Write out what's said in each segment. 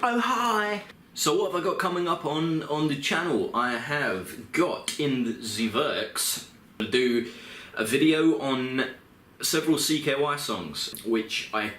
Oh hi! So what have I got coming up on the channel? I have got in the works to do a video on several CKY songs which I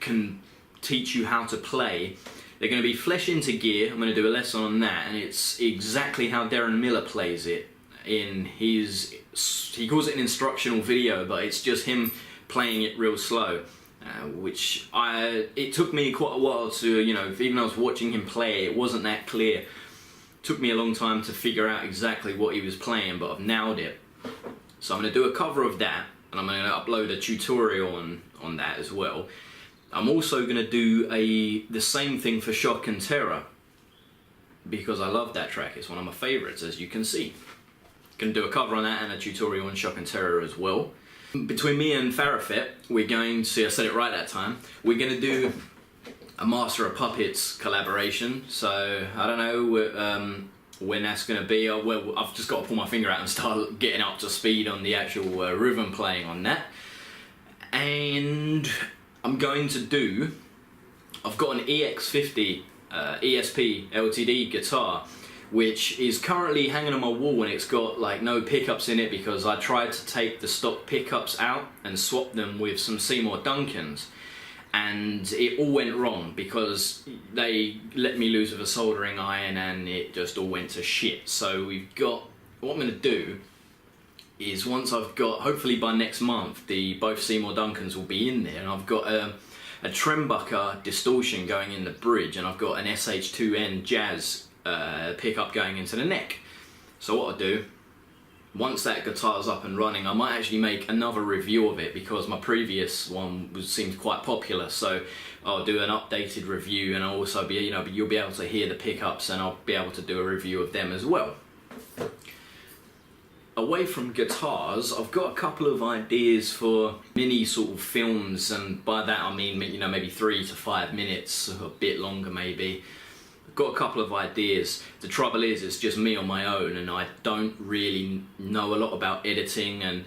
can teach you how to play. They're going to be Flesh into Gear. I'm going to do a lesson on that, and it's exactly how Darren Miller plays it in his, he calls it an instructional video, but it's just him playing it real slow. Which it took me quite a while to, you know, even though I was watching him play, it wasn't that clear. It took me a long time to figure out exactly what he was playing, but I've nailed it. So I'm going to do a cover of that, and I'm going to upload a tutorial on that as well. I'm also going to do the same thing for Shock and Terror, because I love that track. It's one of my favourites, as you can see. Going to do a cover on that and a tutorial on Shock and Terror as well. Between me and Farafet, we're going to, I said it right that time, we're going to do a Master of Puppets collaboration. So I don't know when that's going to be. Well, I've just got to pull my finger out and start getting up to speed on the actual rhythm playing on that. And I'm going to do, I've got an EX50 ESP LTD guitar, which is currently hanging on my wall, and it's got like no pickups in it because I tried to take the stock pickups out and swap them with some Seymour Duncans, and it all went wrong because they let me loose with a soldering iron and it just all went to shit. So we've got, what I'm going to do is, once I've got, hopefully by next month, both Seymour Duncans will be in there, and I've got a Trembucker distortion going in the bridge, and I've got an SH2N Jazz pickup going into the neck. So what I'll do, once that guitar's up and running, I might actually make another review of it because my previous one seemed quite popular. So I'll do an updated review, and I'll also be, you know, you'll be able to hear the pickups, and I'll be able to do a review of them as well. Away from guitars, I've got a couple of ideas for mini sort of films, and by that I mean, you know, maybe 3 to 5 minutes, a bit longer maybe. Got a couple of ideas. The trouble is, it's just me on my own, and I don't really know a lot about editing, and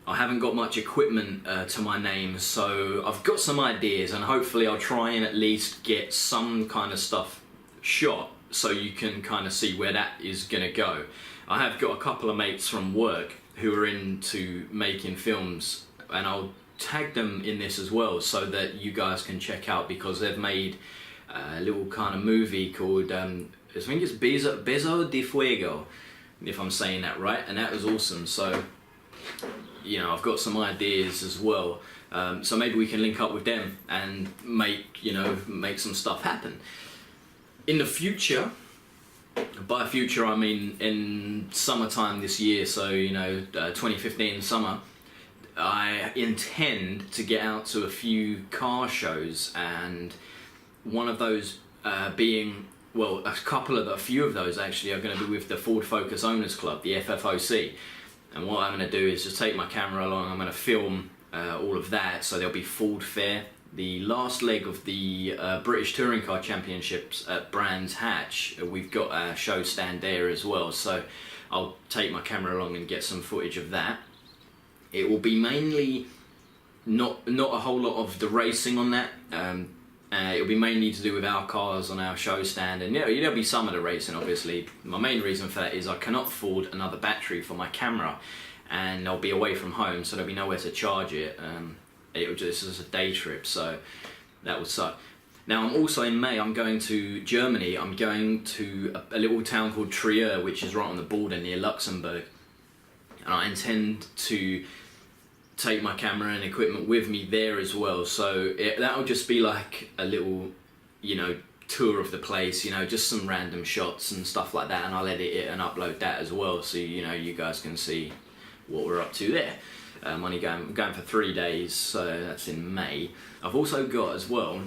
I haven't got much equipment to my name. So I've got some ideas, and hopefully I'll try and at least get some kind of stuff shot so you can kind of see where that is gonna go. I have got a couple of mates from work who are into making films, and I'll tag them in this as well so that you guys can check out, because they've made a little kind of movie called, I think it's Beso de Fuego, if I'm saying that right, and that was awesome. So, you know, I've got some ideas as well, so maybe we can link up with them and make some stuff happen. In the future, by future I mean in summertime this year, so, you know, 2015 summer, I intend to get out to a few car shows, and one of those being, well, a few of those actually are going to be with the Ford Focus Owners Club, the FFOC. And what I'm going to do is just take my camera along. I'm going to film all of that. So there'll be Ford Fair, the last leg of the British Touring Car Championships at Brands Hatch. We've got a show stand there as well, so I'll take my camera along and get some footage of that. It will be mainly not a whole lot of the racing on that. It'll be mainly to do with our cars on our show stand, and there'll be some of the racing, obviously. My main reason for that is I cannot afford another battery for my camera, and I'll be away from home, so there'll be nowhere to charge it. This is a day trip, so that would suck. Now, I'm also in May, I'm going to Germany. I'm going to a little town called Trier, which is right on the border near Luxembourg, and I intend to take my camera and equipment with me there as well. So that'll just be like a little, you know, tour of the place, you know, just some random shots and stuff like that, and I'll edit it and upload that as well, so, you know, you guys can see what we're up to there. I'm going for 3 days, so that's in May. I've also got as well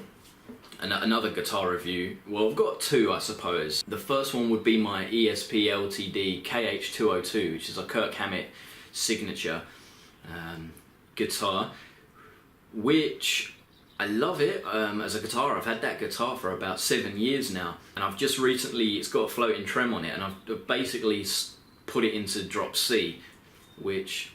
another guitar review. Well, I've got two, I suppose. The first one would be my ESP LTD KH-202, which is a Kirk Hammett signature guitar, which I love it as a guitar. I've had that guitar for about 7 years now, and I've just recently, it's got a floating trem on it, and I've basically put it into drop C, which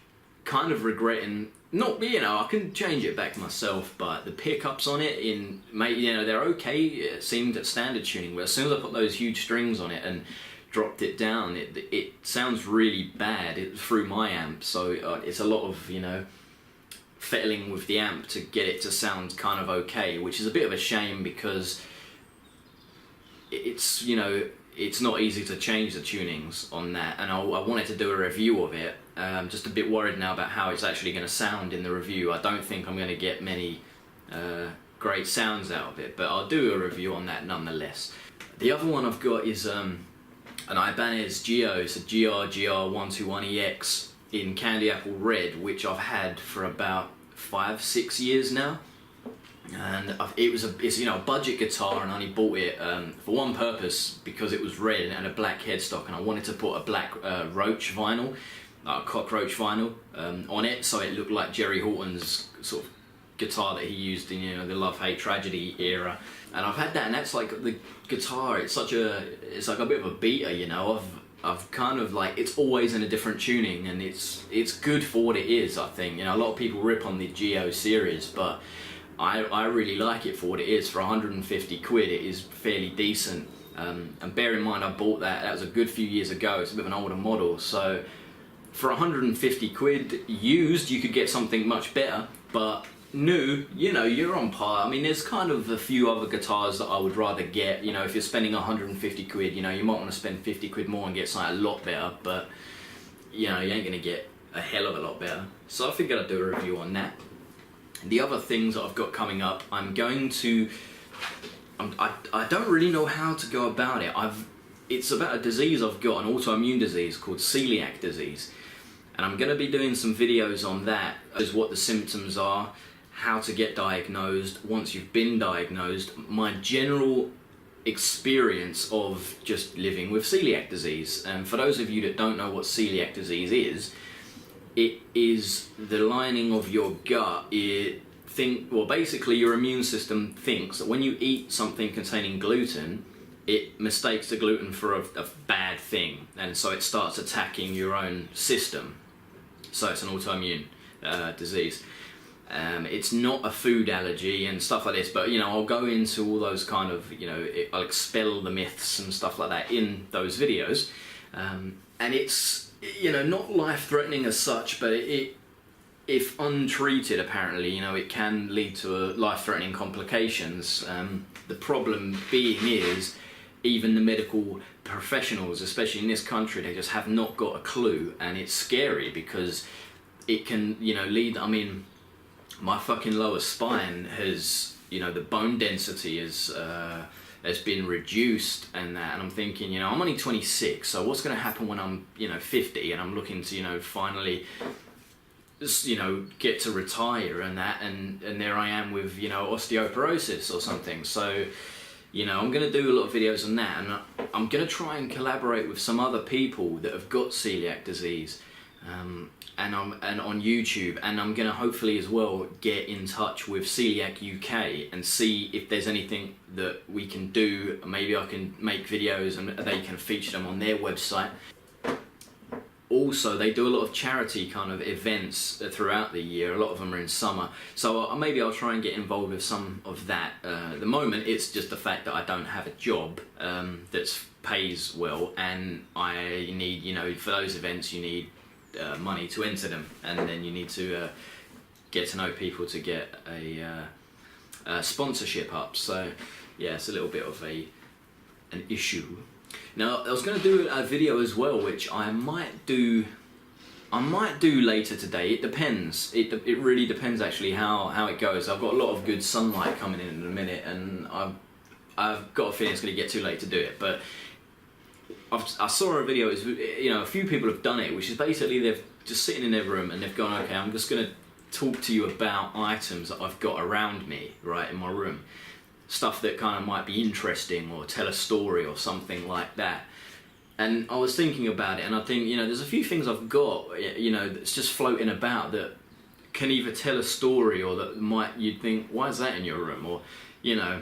kind of regretting, not, you know, I can change it back myself, but the pickups on it, you know, they're okay, it seemed at standard tuning, but as soon as I put those huge strings on it and dropped it down, it sounds really bad through my amp, so it's a lot of, you know, fiddling with the amp to get it to sound kind of okay, which is a bit of a shame because it's, you know, it's not easy to change the tunings on that, and I wanted to do a review of it. I'm just a bit worried now about how it's actually going to sound in the review. I don't think I'm going to get many great sounds out of it, but I'll do a review on that nonetheless. The other one I've got is an Ibanez Geo, it's a GR121EX in Candy Apple Red, which I've had for about 5-6 years now. And it's, you know, a budget guitar, and I only bought it for one purpose, because it was red and had a black headstock, and I wanted to put a black roach vinyl, a cockroach vinyl, on it, so it looked like Jerry Horton's sort of guitar that he used in, you know, the Love Hate Tragedy era. And I've had that, and that's like the guitar. It's like a bit of a beater, you know. I've kind of like, it's always in a different tuning, and it's good for what it is. I think, you know, a lot of people rip on the Geo series, but I really like it for what it is. For 150 quid, it is fairly decent. And bear in mind, I bought that was a good few years ago. It's a bit of an older model, so for 150 quid used, you could get something much better, but new, you know, you're on par. I mean, there's kind of a few other guitars that I would rather get. You know, if you're spending 150 quid, you know, you might want to spend 50 quid more and get something a lot better, but, you know, you ain't gonna get a hell of a lot better. So I figured I'd do a review on that. The other things that I've got coming up, I don't really know how to go about it. It's about a disease I've got, an autoimmune disease called celiac disease. And I'm going to be doing some videos on that, as what the symptoms are, how to get diagnosed, once you've been diagnosed, my general experience of just living with celiac disease. And for those of you that don't know what celiac disease is, it is the lining of your gut. Basically your immune system thinks that when you eat something containing gluten, it mistakes the gluten for a bad thing, and so it starts attacking your own system. So it's an autoimmune disease. It's not a food allergy and stuff like this, but, you know, I'll go into all those kind of, you know, I'll expel the myths and stuff like that in those videos. And it's, you know, not life-threatening as such, but if untreated, apparently, you know, it can lead to life-threatening complications. The problem being is, even the medical professionals, especially in this country, they just have not got a clue, and it's scary because it can, you know, lead. I mean, my fucking lower spine has, you know, the bone density has been reduced and that, and I'm thinking, you know, I'm only 26, so what's going to happen when I'm, you know, 50 and I'm looking to, you know, finally, you know, get to retire and that, and there I am with, you know, osteoporosis or something. So, you know, I'm going to do a lot of videos on that, and I'm going to try and collaborate with some other people that have got celiac disease, and on YouTube, and I'm going to hopefully as well get in touch with Celiac UK and see if there's anything that we can do. Maybe I can make videos and they can feature them on their website. Also, they do a lot of charity kind of events throughout the year. A lot of them are in summer, so maybe I'll try and get involved with some of that. At the moment, it's just the fact that I don't have a job that pays well, and I need, you know, for those events you need money to enter them, and then you need to get to know people to get a sponsorship up. So yeah, it's a little bit of an issue. Now, I was going to do a video as well, which I might do later today. It depends. It really depends actually how it goes. I've got a lot of good sunlight coming in a minute, and I've got a feeling it's going to get too late to do it. But I saw a video. You know, a few people have done it, which is basically they've just sitting in their room and they've gone, okay, I'm just going to talk to you about items that I've got around me, right, in my room. Stuff that kind of might be interesting, or tell a story or something like that. And I was thinking about it, and I think, you know, there's a few things I've got, you know, that's just floating about that can either tell a story, or that you'd think, why is that in your room? Or, you know,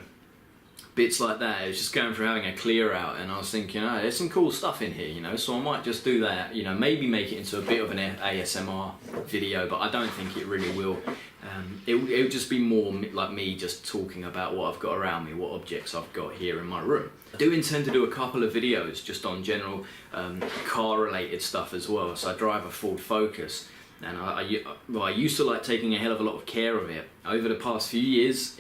bits like that. It was just going through having a clear out, and I was thinking, oh, there's some cool stuff in here, you know, so I might just do that, you know, maybe make it into a bit of an ASMR video, but I don't think it really will. It would just be more like me just talking about what I've got around me, what objects I've got here in my room. I do intend to do a couple of videos just on general car related stuff as well. So I drive a Ford Focus, and I used to like taking a hell of a lot of care of it. Over the past few years,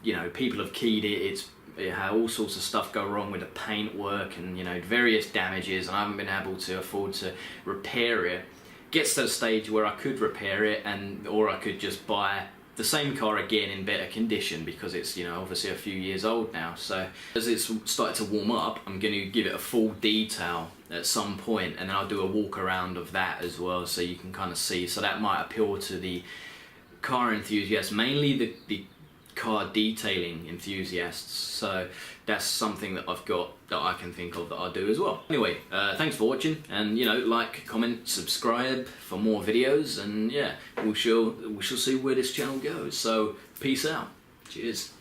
you know, people have keyed it. It had all sorts of stuff go wrong with the paint work and, you know, various damages, and I haven't been able to afford to repair it. Gets to the stage where I could repair it, or I could just buy the same car again in better condition, because it's, you know, obviously a few years old now. So as it's started to warm up, I'm going to give it a full detail at some point, and then I'll do a walk around of that as well, so you can kind of see. So that might appeal to the car enthusiasts, mainly the car detailing enthusiasts. So that's something that I've got that I can think of that I'll do as well. Anyway, thanks for watching, and, you know, like, comment, subscribe for more videos, and yeah, we shall see where this channel goes. So peace out. Cheers.